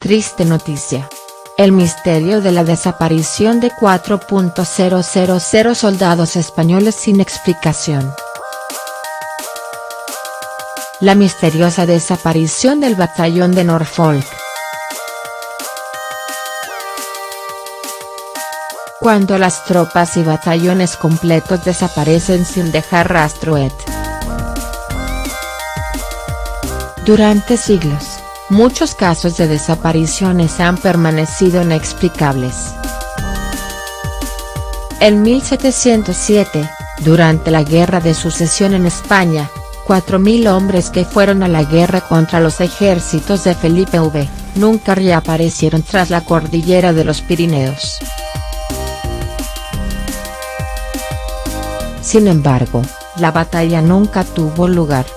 Triste noticia. El misterio de la desaparición de 4.000 soldados españoles sin explicación. La misteriosa desaparición del batallón de Norfolk. Cuando las tropas y batallones completos desaparecen sin dejar rastro. Durante siglos, muchos casos de desapariciones han permanecido inexplicables. En 1707, durante la Guerra de Sucesión en España, 4.000 hombres que fueron a la guerra contra los ejércitos de Felipe V, nunca reaparecieron tras la cordillera de los Pirineos. Sin embargo, la batalla nunca tuvo lugar.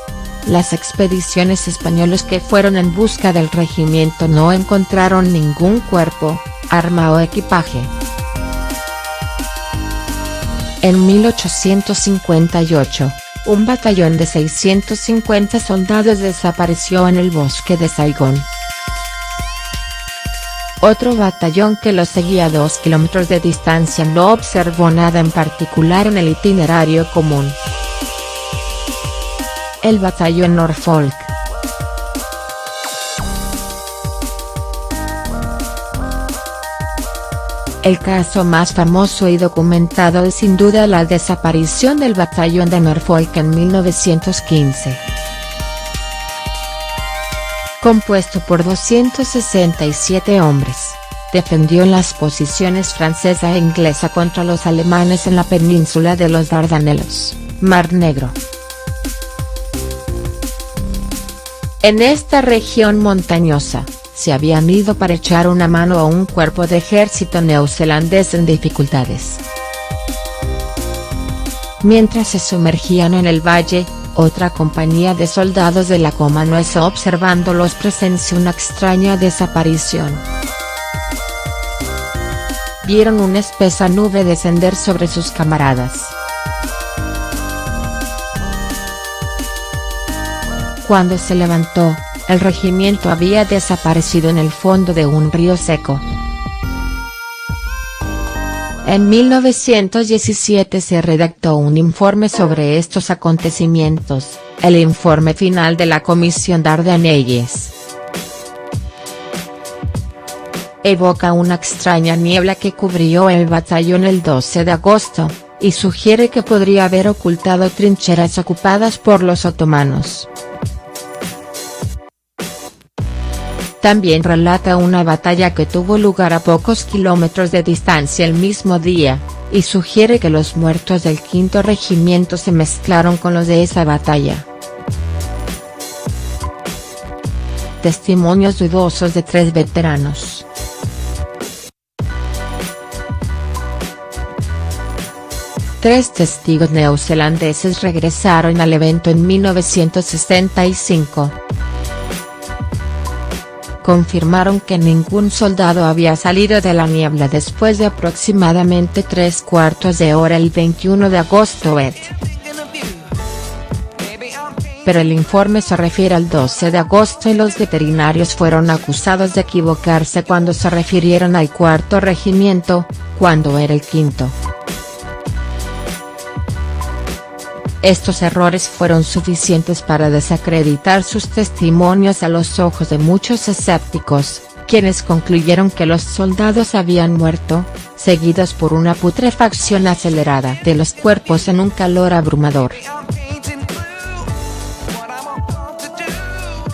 Las expediciones españolas que fueron en busca del regimiento no encontraron ningún cuerpo, arma o equipaje. En 1858, un batallón de 650 soldados desapareció en el bosque de Saigón. Otro batallón que lo seguía a 2 kilómetros de distancia no observó nada en particular en el itinerario común. El batallón Norfolk. El caso más famoso y documentado es sin duda la desaparición del batallón de Norfolk en 1915. Compuesto por 267 hombres, defendió las posiciones francesa e inglesa contra los alemanes en la península de los Dardanelos, Mar Negro. En esta región montañosa, se habían ido para echar una mano a un cuerpo de ejército neozelandés en dificultades. Mientras se sumergían en el valle, otra compañía de soldados de la Commonwealth observándolos presenció una extraña desaparición. Vieron una espesa nube descender sobre sus camaradas. Cuando se levantó, el regimiento había desaparecido en el fondo de un río seco. En 1917 se redactó un informe sobre estos acontecimientos, el informe final de la Comisión Dardanelles. Evoca una extraña niebla que cubrió el batallón el 12 de agosto, y sugiere que podría haber ocultado trincheras ocupadas por los otomanos. También relata una batalla que tuvo lugar a pocos kilómetros de distancia el mismo día, y sugiere que los muertos del 5º regimiento se mezclaron con los de esa batalla. Testimonios dudosos de 3 veteranos. Tres testigos neozelandeses regresaron al evento en 1965. Confirmaron que ningún soldado había salido de la niebla después de aproximadamente 3/4 de hora el 21 de agosto. Pero el informe se refiere al 12 de agosto y los veterinarios fueron acusados de equivocarse cuando se refirieron al 4º regimiento, cuando era el 5º. Estos errores fueron suficientes para desacreditar sus testimonios a los ojos de muchos escépticos, quienes concluyeron que los soldados habían muerto, seguidos por una putrefacción acelerada de los cuerpos en un calor abrumador.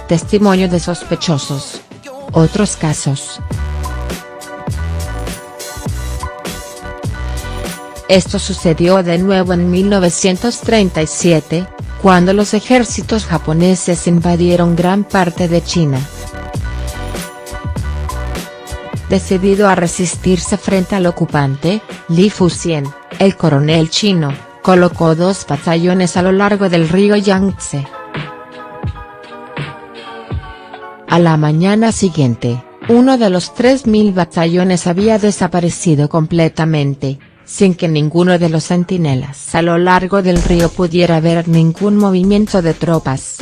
Testimonio de sospechosos. Otros casos. Esto sucedió de nuevo en 1937, cuando los ejércitos japoneses invadieron gran parte de China. Decidido a resistirse frente al ocupante, Li Fuxian, el coronel chino, colocó 2 batallones a lo largo del río Yangtze. A la mañana siguiente, uno de los 3.000 batallones había desaparecido completamente, sin que ninguno de los centinelas a lo largo del río pudiera ver ningún movimiento de tropas.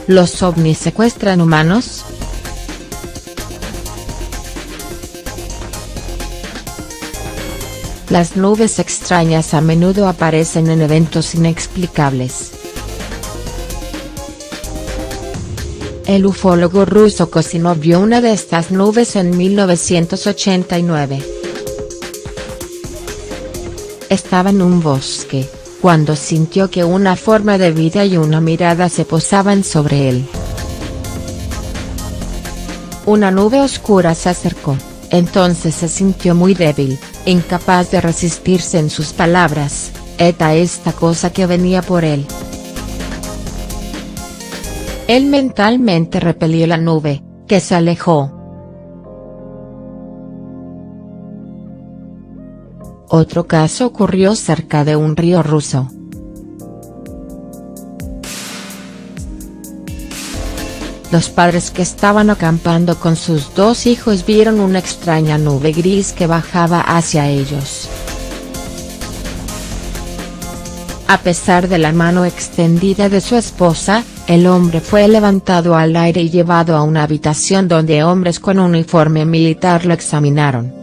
¿Los ovnis secuestran humanos? Las nubes extrañas a menudo aparecen en eventos inexplicables. El ufólogo ruso Kosinov vio una de estas nubes en 1989. Estaba en un bosque, cuando sintió que una forma de vida y una mirada se posaban sobre él. Una nube oscura se acercó, entonces se sintió muy débil, incapaz de resistirse en sus palabras, era esta cosa que venía por él. Él mentalmente repelió la nube, que se alejó. Otro caso ocurrió cerca de un río ruso. Los padres que estaban acampando con sus 2 hijos vieron una extraña nube gris que bajaba hacia ellos. A pesar de la mano extendida de su esposa, el hombre fue levantado al aire y llevado a una habitación donde hombres con uniforme militar lo examinaron.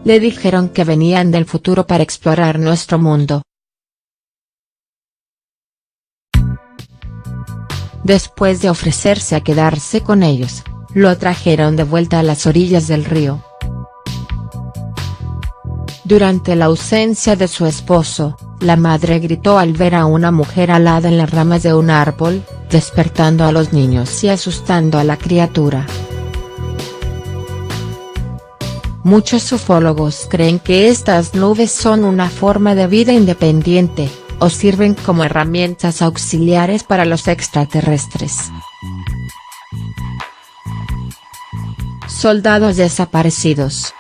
Le dijeron que venían del futuro para explorar nuestro mundo. Después de ofrecerse a quedarse con ellos, lo trajeron de vuelta a las orillas del río. Durante la ausencia de su esposo, la madre gritó al ver a una mujer alada en las ramas de un árbol, despertando a los niños y asustando a la criatura. Muchos ufólogos creen que estas nubes son una forma de vida independiente, o sirven como herramientas auxiliares para los extraterrestres. Soldados desaparecidos.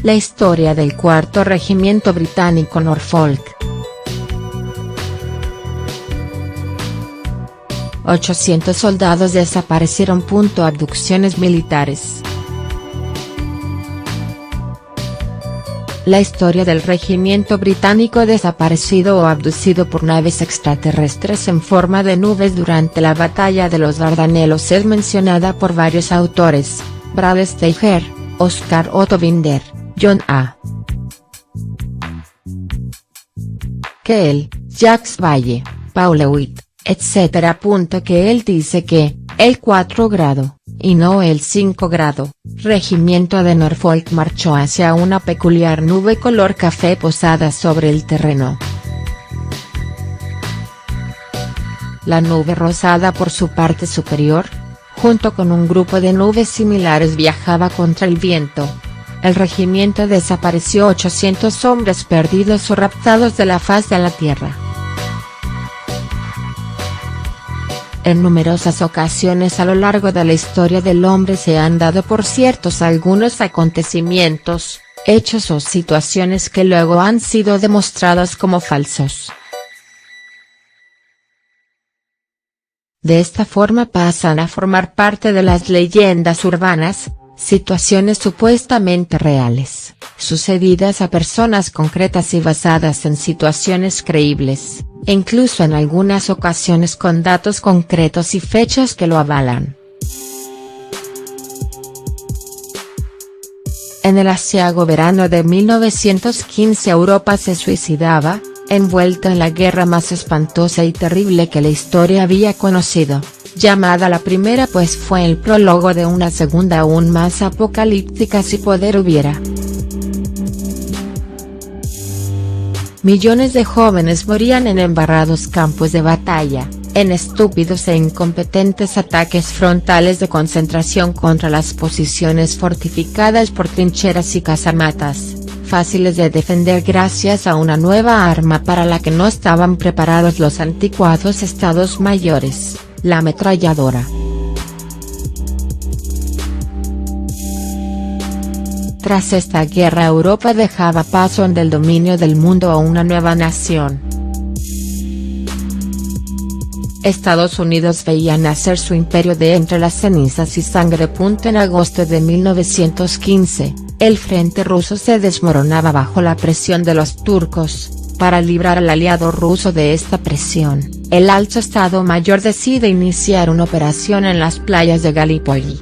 La historia del 4º Regimiento Británico Norfolk. 800 soldados desaparecieron. Abducciones militares. La historia del regimiento británico desaparecido o abducido por naves extraterrestres en forma de nubes durante la batalla de los Dardanelos es mencionada por varios autores: Brad Steiger, Oscar Otto Binder, John A. Keel, Jacques Vallée, Paul Lewitt, etc. Que él dice que, el 4 grado, y no el 5 grado, regimiento de Norfolk marchó hacia una peculiar nube color café posada sobre el terreno. La nube rosada por su parte superior, junto con un grupo de nubes similares viajaba contra el viento. El regimiento desapareció. 800 hombres perdidos o raptados de la faz de la tierra. En numerosas ocasiones a lo largo de la historia del hombre se han dado por ciertos algunos acontecimientos, hechos o situaciones que luego han sido demostrados como falsos. De esta forma pasan a formar parte de las leyendas urbanas, situaciones supuestamente reales, sucedidas a personas concretas y basadas en situaciones creíbles, e incluso en algunas ocasiones con datos concretos y fechas que lo avalan. En el aciago verano de 1915 Europa se suicidaba, envuelta en la guerra más espantosa y terrible que la historia había conocido, llamada la Primera, pues fue el prólogo de una segunda aún más apocalíptica si poder hubiera. Millones de jóvenes morían en embarrados campos de batalla, en estúpidos e incompetentes ataques frontales de concentración contra las posiciones fortificadas por trincheras y casamatas, fáciles de defender gracias a una nueva arma para la que no estaban preparados los anticuados estados mayores, la ametralladora. Tras esta guerra Europa dejaba paso en el dominio del mundo a una nueva nación. Estados Unidos veía nacer su imperio de entre las cenizas y sangre. En agosto de 1915, El frente ruso se desmoronaba bajo la presión de los turcos. Para librar al aliado ruso de esta presión, el Alto Estado Mayor decide iniciar una operación en las playas de Galípoli.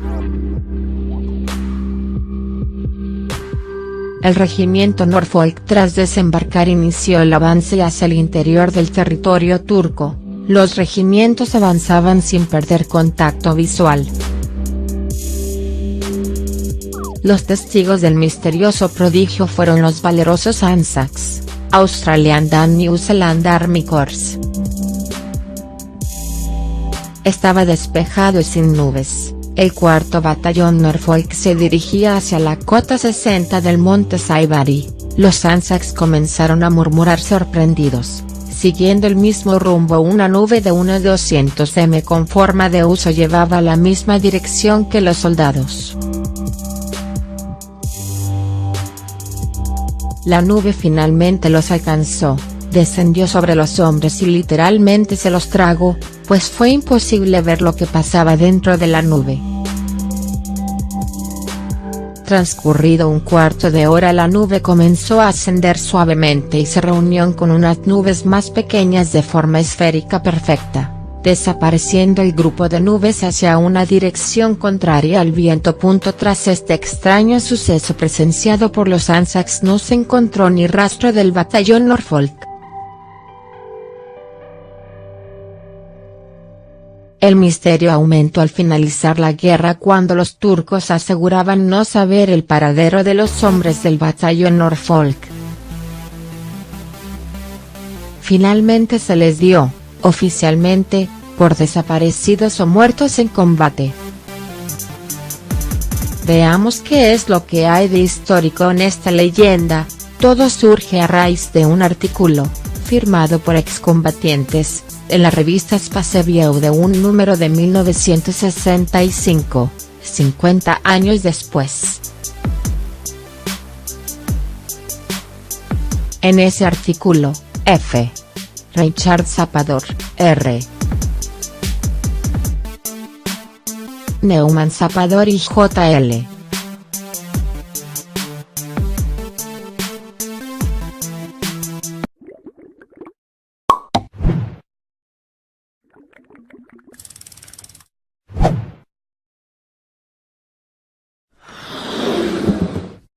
El regimiento Norfolk, tras desembarcar, inició el avance hacia el interior del territorio turco. Los regimientos avanzaban sin perder contacto visual. Los testigos del misterioso prodigio fueron los valerosos ANZACs, Australian and New Zealand Army Corps. Estaba despejado y sin nubes. El 4º Batallón Norfolk se dirigía hacia la cota 60 del monte Saibari. Los ANZACs comenzaron a murmurar sorprendidos. Siguiendo el mismo rumbo, una nube de unos 200 m con forma de huso llevaba a la misma dirección que los soldados. La nube finalmente los alcanzó, descendió sobre los hombres y literalmente se los tragó, pues fue imposible ver lo que pasaba dentro de la nube. Transcurrido un cuarto de hora, la nube comenzó a ascender suavemente y se reunió con unas nubes más pequeñas de forma esférica perfecta, desapareciendo el grupo de nubes hacia una dirección contraria al viento. Tras este extraño suceso presenciado por los ANZACs, no se encontró ni rastro del batallón Norfolk. El misterio aumentó al finalizar la guerra, cuando los turcos aseguraban no saber el paradero de los hombres del batallón Norfolk. Finalmente se les dio, oficialmente, por desaparecidos o muertos en combate. Veamos qué es lo que hay de histórico en esta leyenda. Todo surge a raíz de un artículo, firmado por excombatientes, en la revista Space View de un número de 1965, 50 años después. En ese artículo, F. Richard Zapador, R. Neumann Zapador y J.L.